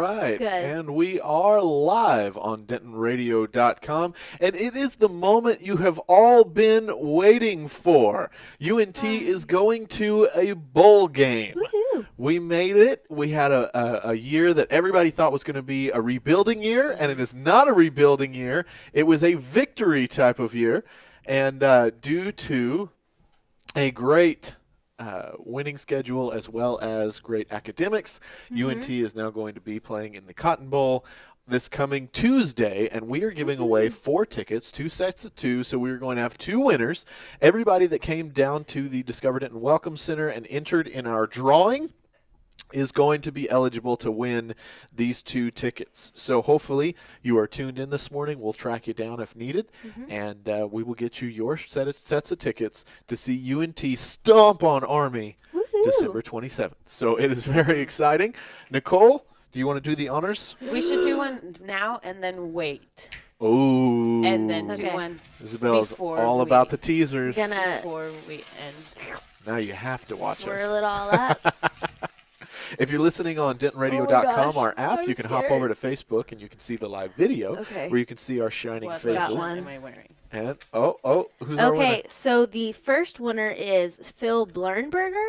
right. Good. And we are live on DentonRadio.com. And it is the moment you have all been waiting for. UNT is going to a bowl game. Woohoo. We made it. We had a year that everybody thought was going to be a rebuilding year, and it is not a rebuilding year. It was a victory type of year. And due to a great winning schedule as well as great academics, UNT is now going to be playing in the Cotton Bowl this coming Tuesday, and we are giving away 4 tickets, 2 sets of 2, so we're going to have 2 winners. Everybody that came down to the Discover Denton Welcome Center and entered in our drawing is going to be eligible to win these 2 tickets. So hopefully you are tuned in this morning. We'll track you down if needed, and we will get you your sets of tickets to see UNT stomp on Army December 27th. So it is very exciting. Nicole, do you want to do the honors? We should do one now and then wait. Oh. And then do one Isabel's before all we- about the teasers. Gonna before we end. Now you have to watch us. swirl it all up. If you're listening on DentonRadio.com, our app, you can hop over to Facebook and you can see the live video Okay. where you can see our shining What faces. glasses one. am I wearing? And who's our winner? Okay, so the first winner is Phil Blernberger.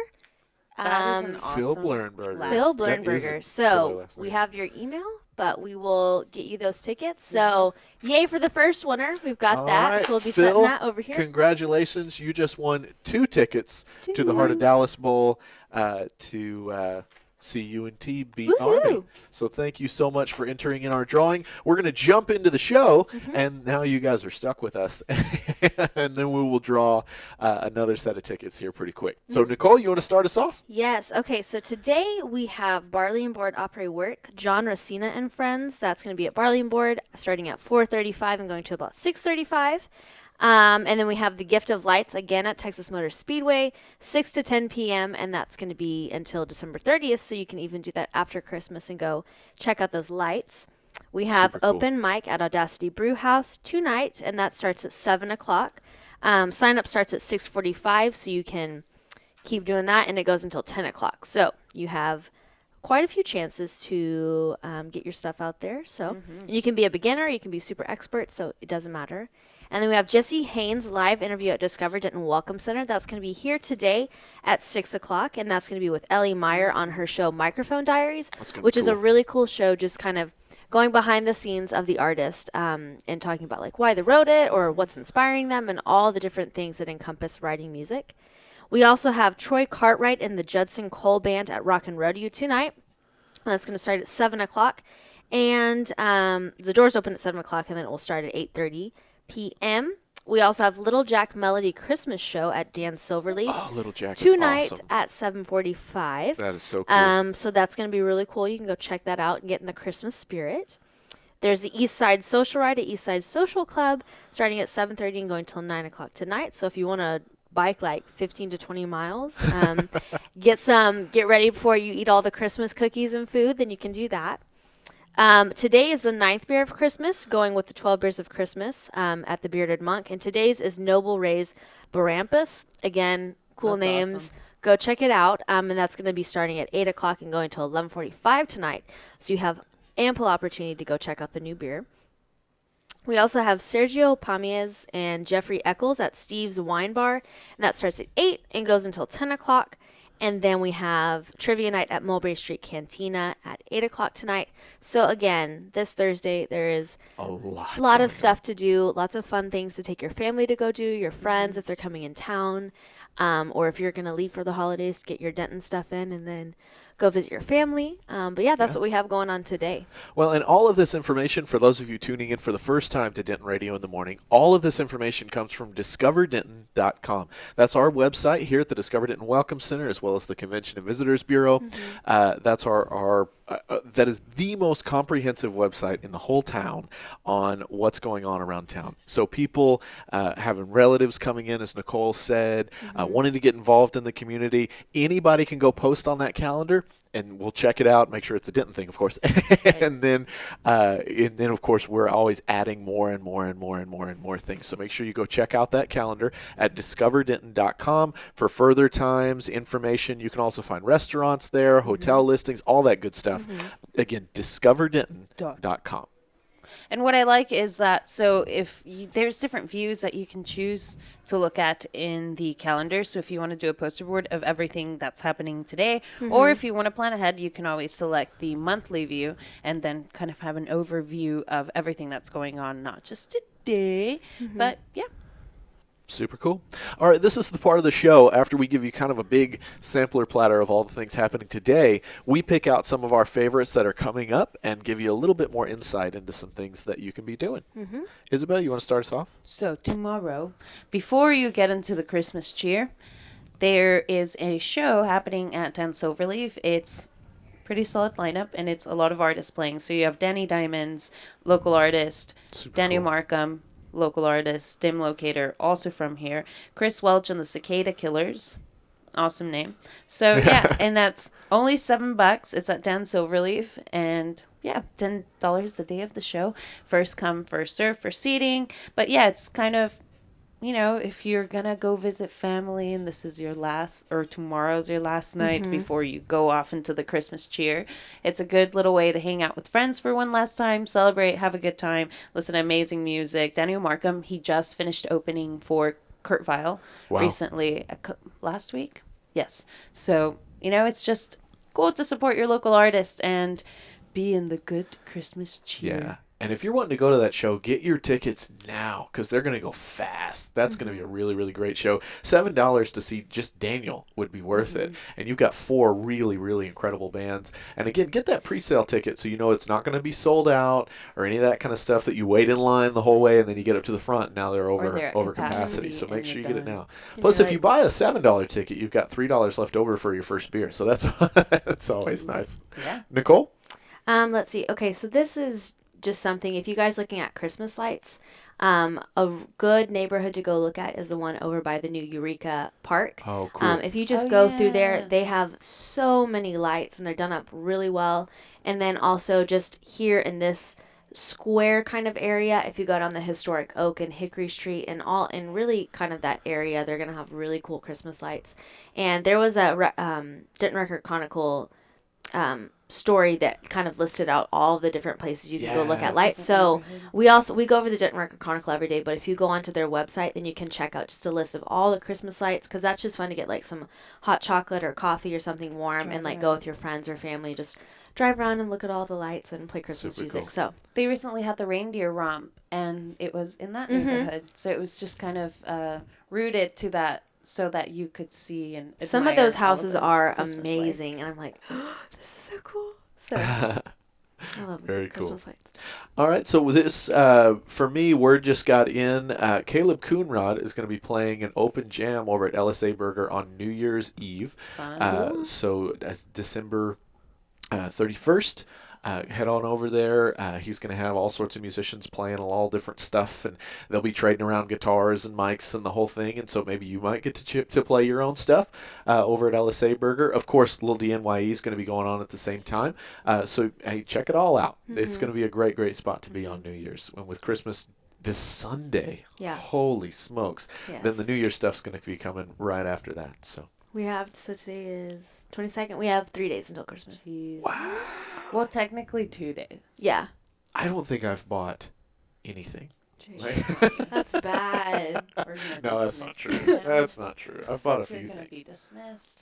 That is an Phil awesome Blernberger. last Phil That is a Blernberger. killer So last we name. have your email, but we will get you those tickets. So yay for the first winner. We've got All that. right, So we'll be Phil, setting that over here. Congratulations. You just won 2 tickets to the Heart of Dallas Bowl to see UNT beat Woohoo. Army. So thank you so much for entering in our drawing. We're going to jump into the show, and now you guys are stuck with us. And then we will draw another set of tickets here pretty quick. So, Nicole, you want to start us off? Yes. Okay. So today we have Barley and Board Opry Work, John Racina and Friends. That's going to be at Barley and Board starting at 4:35 and going to about 6:35. And then we have the Gift of Lights again at Texas Motor Speedway, 6 to 10 p.m. And that's going to be until December 30th. So you can even do that after Christmas and go check out those lights. We have Super cool. open mic at Audacity Brew House tonight, and that starts at 7 o'clock. Sign up starts at 6:45, so you can keep doing that, and it goes until 10 o'clock. So you have quite a few chances to get your stuff out there. So you can be a beginner, you can be super expert, so it doesn't matter. And then we have Jesse Haynes' live interview at Discover Denton Welcome Center. That's going to be here today at 6 o'clock, and that's going to be with Ellie Meyer on her show Microphone Diaries, which is a really cool show, just kind of going behind the scenes of the artist and talking about like why they wrote it or what's inspiring them and all the different things that encompass writing music. We also have Troy Cartwright and the Judson Cole Band at Rock and Rodeo tonight. That's going to start at 7 o'clock. And the doors open at 7 o'clock, and then it will start at 8:30 p.m. We also have Little Jack Melody Christmas Show at Dan Silverleaf. Oh, Little Jack is Tonight awesome. at 7:45. That is so cool. So that's going to be really cool. You can go check that out and get in the Christmas spirit. There's the East Side Social Ride at East Side Social Club starting at 7:30 and going till 9 o'clock tonight. So if you want to bike like 15 to 20 miles, get ready before you eat all the Christmas cookies and food, then you can do that. Today is the 9th beer of Christmas, going with the 12 beers of Christmas at the Bearded Monk. And today's is Noble Ray's Barampus. Again, cool That's names. awesome. Go check it out. And that's going to be starting at 8 o'clock and going till 11:45 tonight. So you have ample opportunity to go check out the new beer. We also have Sergio Pamiez and Jeffrey Eccles at Steve's Wine Bar. And that starts at 8 and goes until 10 o'clock. And then we have Trivia Night at Mulberry Street Cantina at 8 o'clock tonight. So again, this Thursday there is A lot. a lot of stuff to do, lots of fun things to take your family to go do, your friends if they're coming in town, or if you're going to leave for the holidays, get your Denton stuff in and then go visit your family. But yeah, that's what we have going on today. Well, and all of this information, for those of you tuning in for the first time to Denton Radio in the morning, all of this information comes from discoverdenton.com. That's our website here at the Discover Denton Welcome Center, as well as the Convention and Visitors Bureau. That's our that is the most comprehensive website in the whole town on what's going on around town. So people having relatives coming in, as Nicole said, wanting to get involved in the community, anybody can go post on that calendar and we'll check it out. Make sure it's a Denton thing, of course. and then of course, we're always adding more and more and more and more and more things. So make sure you go check out that calendar at discoverdenton.com for further times, information. You can also find restaurants there, hotel listings, all that good stuff. Again, discoverdenton.com. And what I like is that, so if there's different views that you can choose to look at in the calendar. So if you want to do a poster board of everything that's happening today, or if you want to plan ahead, you can always select the monthly view and then kind of have an overview of everything that's going on, not just today, but yeah. Super cool. All right, this is the part of the show after we give you kind of a big sampler platter of all the things happening today. We pick out some of our favorites that are coming up and give you a little bit more insight into some things that you can be doing. Isabel, you want to start us off? So tomorrow, before you get into the Christmas cheer, there is a show happening at 10 Silverleaf. It's pretty solid lineup, and it's a lot of artists playing. So you have Danny Diamonds, local artist, Super Daniel cool. Markham, local artist, Dim Locator, also from here, Chris Welch and the Cicada Killers. Awesome name. So yeah, and that's only $7. It's at 10 Silverleaf, and yeah, $10 the day of the show. First come, first serve for seating. But yeah, it's kind of, you know, if you're gonna go visit family and this is your last, or tomorrow's your last night before you go off into the Christmas cheer, it's a good little way to hang out with friends for one last time, celebrate, have a good time, listen to amazing music. Daniel Markham, he just finished opening for Kurt Vile recently, last week. Yes. So, you know, it's just cool to support your local artist and be in the good Christmas cheer. Yeah. And if you're wanting to go to that show, get your tickets now because they're going to go fast. That's going to be a really, really great show. $7 to see just Daniel would be worth it. And you've got 4 really, really incredible bands. And again, get that pre-sale ticket so you know it's not going to be sold out or any of that kind of stuff that you wait in line the whole way and then you get up to the front and now they're they're at over capacity capacity. So and make sure you you're get it done. now. Plus, if you buy a $7 ticket, you've got $3 left over for your first beer. So that's that's always nice. Yeah. Nicole? Let's see. Okay, so this is just something, if you guys looking at Christmas lights, a good neighborhood to go look at is the one over by the new Eureka Park. Oh, cool. If you just Oh, go through there, yeah. they have so many lights and they're done up really well. And then also just here in this square kind of area, if you go down the historic Oak and Hickory Street and all, and really kind of that area, they're going to have really cool Christmas lights. And there was a Denton Record Chronicle story that kind of listed out all the different places you can go look Yeah. at lights. So we go over the Denton Record Chronicle every day, but if you go onto their website, then you can check out just a list of all the Christmas lights, because that's just fun to get like some hot chocolate or coffee or something warm and like go with your friends or family, just drive around and look at all the lights and play Christmas Super music. cool. So They recently had the reindeer romp, and it was in that neighborhood. So it was just kind of rooted to that, so that you could see and some of admire those all houses the are Christmas amazing, lights. and I'm like, oh, this is so cool. So I love Very cool. Christmas lights. All right, so with this, for me, word just got in. Caleb Coonrod is going to be playing an open jam over at LSA Burger on New Year's Eve. Fun. So that's December 31st. Head on over there. He's going to have all sorts of musicians playing all different stuff, and they'll be trading around guitars and mics and the whole thing. And so maybe you might get to play your own stuff over at LSA Burger. Of course, Little DNYE is going to be going on at the same time. So hey, check it all out. It's going to be a great, great spot to be on New Year's. And with Christmas this Sunday, Yeah. holy smokes! Yes. Then the New Year stuff's going to be coming right after that. So. So today is 22nd. We have 3 days until Christmas. Jeez. Well, technically 2 days. Yeah. I don't think I've bought anything. That's bad. We're gonna No, that's not dismiss true. you now. That's not true. I've bought a You're few gonna things. be dismissed.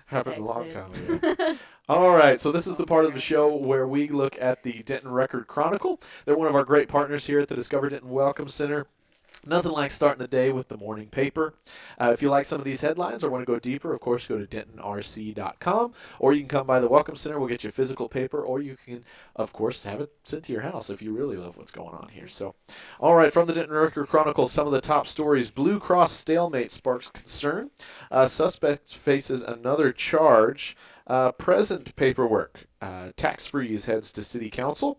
Happened a long Exit. time ago. All right, so this is the part of the show where we look at the Denton Record Chronicle. They're one of our great partners here at the Discover Denton Welcome Center. Nothing like starting the day with the morning paper. If you like some of these headlines or want to go deeper, of course, go to dentonrc.com, or you can come by the Welcome Center. We'll get you physical paper, or you can, of course, have it sent to your house if you really love what's going on here. So, all right, from the Denton Record Chronicle, some of the top stories. Blue Cross stalemate sparks concern. Suspect faces another charge. Present paperwork. Tax freeze heads to City Council.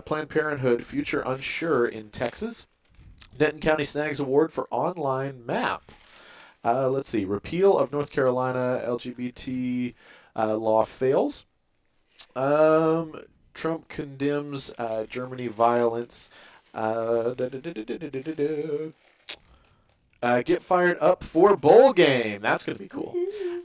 Planned Parenthood future unsure in Texas. Denton County snags award for online map. Let's see. Repeal of North Carolina LGBT law fails. Trump condemns Germany violence. Get fired up for bowl game. That's going to be cool.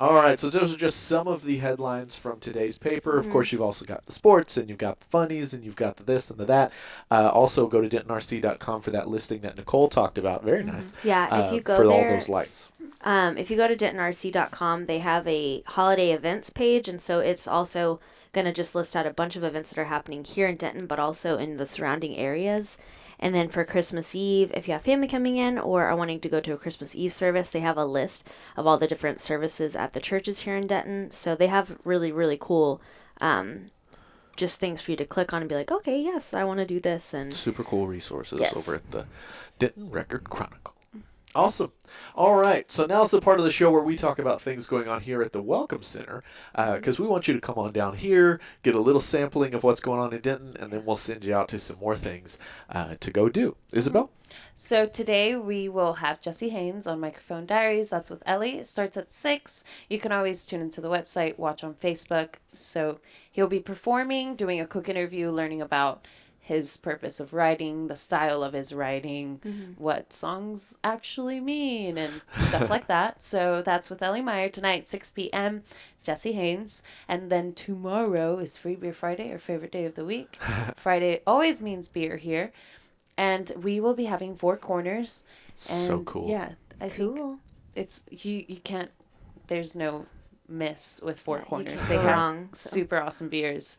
All right, so those are just some of the headlines from today's paper. Of course, you've also got the sports, and you've got the funnies, and you've got the this and the that. Also, go to dentonrc.com for that listing that Nicole talked about. Very nice. Yeah, if you go for there, all those lights. if you go to dentonrc.com, they have a holiday events page, and so it's also going to just list out a bunch of events that are happening here in Denton, but also in the surrounding areas. And then for Christmas Eve, if you have family coming in or are wanting to go to a Christmas Eve service, they have a list of all the different services at the churches here in Denton. So they have really, really cool just things for you to click on and be like, okay, yes, I want to do this. And super cool resources Yes. over at the Denton Record Chronicle. Awesome. All right. So now's the part of the show where we talk about things going on here at the Welcome Center, because we want you to come on down here, get a little sampling of what's going on in Denton, and then we'll send you out to some more things to go do. Isabel? So today we will have Jesse Haynes on Microphone Diaries. That's with Ellie. It starts at 6. You can always tune into the website, watch on Facebook. So he'll be performing, doing a quick interview, learning about his purpose of writing, the style of his writing, what songs actually mean, and stuff like that. So that's with Ellie Meyer tonight, 6 p.m., Jesse Haynes. And then tomorrow is Free Beer Friday, our favorite day of the week. Friday always means beer here. And we will be having 4 corners. And So cool. Yeah, I think it's, you can't, there's no miss with 4 you corners. can't They go have wrong, so. super awesome beers.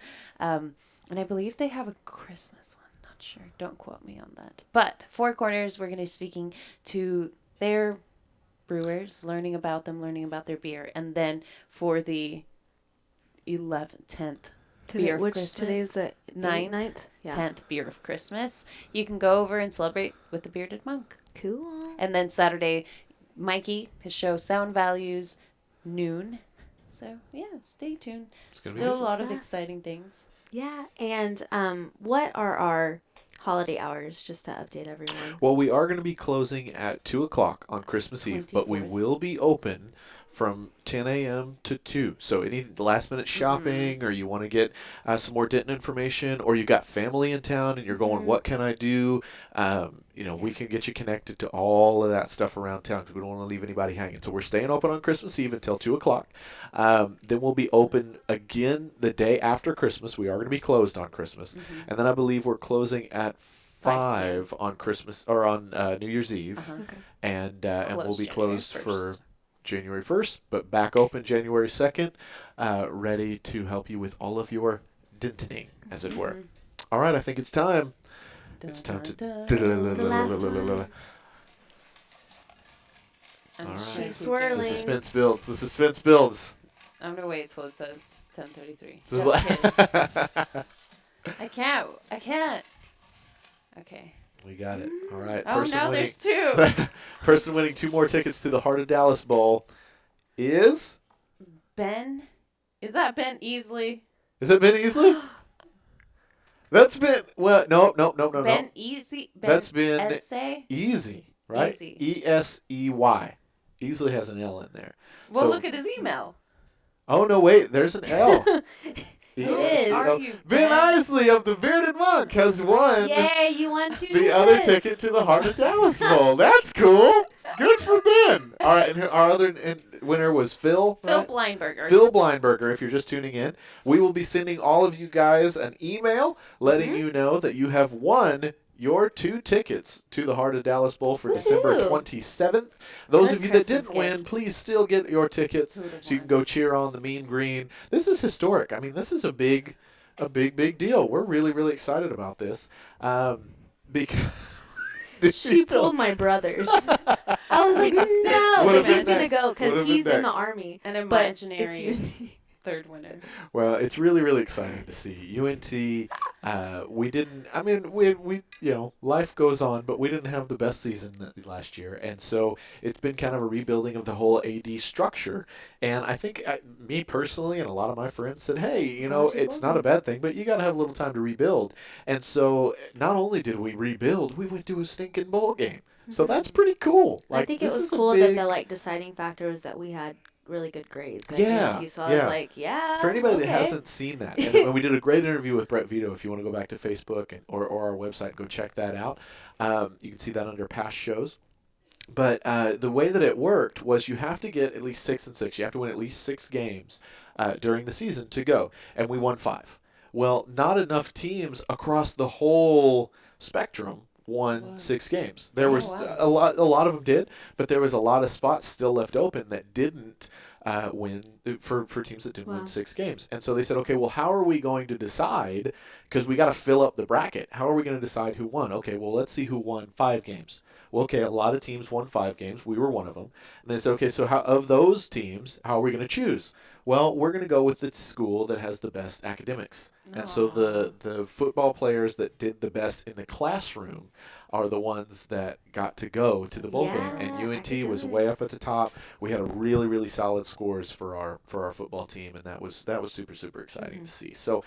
And I believe they have a Christmas one. Not sure. Don't quote me on that. But 4 corners, we're going to be speaking to their brewers, learning about them, learning about their beer. And then for the 10th beer of which Christmas, today's the ninth? Yeah. 10th beer of Christmas, you can go over and celebrate with the Bearded Monk. Cool. And then Saturday, Mikey, his show Sound Values, noon. So, yeah, stay tuned. gonna be Still a good. lot of Stuff. exciting things. Yeah, and what are our holiday hours, just to update everyone? Well, we are going to be closing at 2 o'clock on Christmas Eve, but we 24th. will be open from 10 a.m. to 2. So any last minute shopping, or you want to get some more Denton information, or you got family in town and you're going, what can I do? We can get you connected to all of that stuff around town, because we don't want to leave anybody hanging. So we're staying open on Christmas Eve until 2 o'clock. Then we'll be open again the day after Christmas. We are going to be closed on Christmas. And then I believe we're closing at 5 on Christmas, or on New Year's Eve. Okay. And we'll Closed be January closed for 1st. January 1st, but back open January 2nd, ready to help you with all of your dentoning, as it were. All right, I think it's time. It's time to... last one. I'm All just right. gonna She's keep swirling. The doing suspense builds. The suspense builds. I'm gonna wait till it says 10:33. This is Just kidding. like- I can't. Okay. We got it. All right. Oh Person no, winning, there's 2. person winning 2 more tickets to the Heart of Dallas Bowl is... Ben, is that Ben Easley? Is it Ben Easley? That's been... Well, no. Ben Easy. Ben That's been Essay. Easy, right? Easy. Esey. Easily has an L in there. Well, So- look at his email. Oh, no, wait. There's an L. Who is? Are you Ben Ben? Isley of the Bearded Monk has won Yay, you won 2 the other ticket to the Heart of Dallas Bowl. That's cool. Good for Ben. All right, and our other winner was Phil. Phil right? Bleinberger. Phil Bleinberger, if you're just tuning in. We will be sending all of you guys an email letting you know that you have won your 2 tickets to the Heart of Dallas Bowl for December Woohoo. 27th. Those Good of you that Christmas didn't win, gift. please still get your tickets Who would've so you can won? go cheer on the Mean Green. This is historic. I mean, this is a big deal. We're really, really excited about this. Because She pulled my brothers. I was like, no, Would've but been he's gonna next. go because Would've been he's in the next. army. An But it's imaginary UNT. third winner. Well, it's really, really exciting to see. UNT, we didn't, I mean, we life goes on, but we didn't have the best season last year. And so it's been kind of a rebuilding of the whole AD structure. And I think me personally and a lot of my friends said, hey, it's not a bad thing, but you got to have a little time to rebuild. And so not only did we rebuild, we went to a stinking bowl game. So that's pretty cool. I think it this was is a cool big- that the like deciding factor was that we had really good grades. Yeah, So I was yeah. like, yeah. For anybody that okay. hasn't seen that, and we did a great interview with Brett Vito. If you want to go back to Facebook or our website and go check that out, you can see that under past shows. But the way that it worked was you have to get at least 6 and 6. You have to win at least 6 games during the season to go, and we won 5. Well, not enough teams across the whole spectrum won 6 games. There was wow. a lot of them did, but there was a lot of spots still left open that didn't win for teams that didn't win 6 games. And so they said, okay, well, how are we going to decide? Because we got to fill up the bracket. How are we going to decide who won? Okay, well, let's see who won 5 games. Well, okay, a lot of teams won 5 games. We were one of them. And they said, okay, so of those teams, how are we going to choose? Well, we're going to go with the school that has the best academics. And so the football players that did the best in the classroom are the ones that got to go to the bowl game. And UNT was way up at the top. We had a really, really solid scores for our football team, and that was super, super exciting to see. So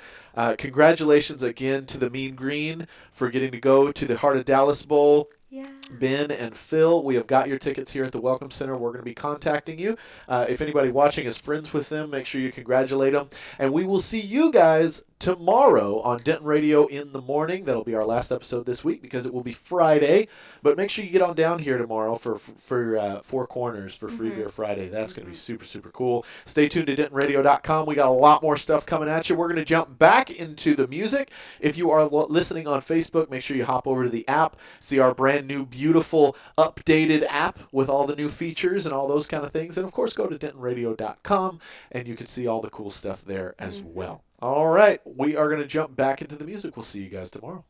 congratulations again to the Mean Green for getting to go to the Heart of Dallas Bowl. Yeah. Ben and Phil, we have got your tickets here at the Welcome Center. We're going to be contacting you. If anybody watching is friends with them, make sure you congratulate them. And we will see you guys tomorrow on Denton Radio in the morning. That'll be our last episode this week because it will be Friday. But make sure you get on down here tomorrow for Four Corners for Free Beer Friday. That's going to be super, super cool. Stay tuned to DentonRadio.com. We got a lot more stuff coming at you. We're going to jump back into the music. If you are listening on Facebook, make sure you hop over to the app, see our brand new, beautiful, updated app with all the new features and all those kind of things. And, of course, go to DentonRadio.com, and you can see all the cool stuff there as well. All right, we are going to jump back into the music. We'll see you guys tomorrow.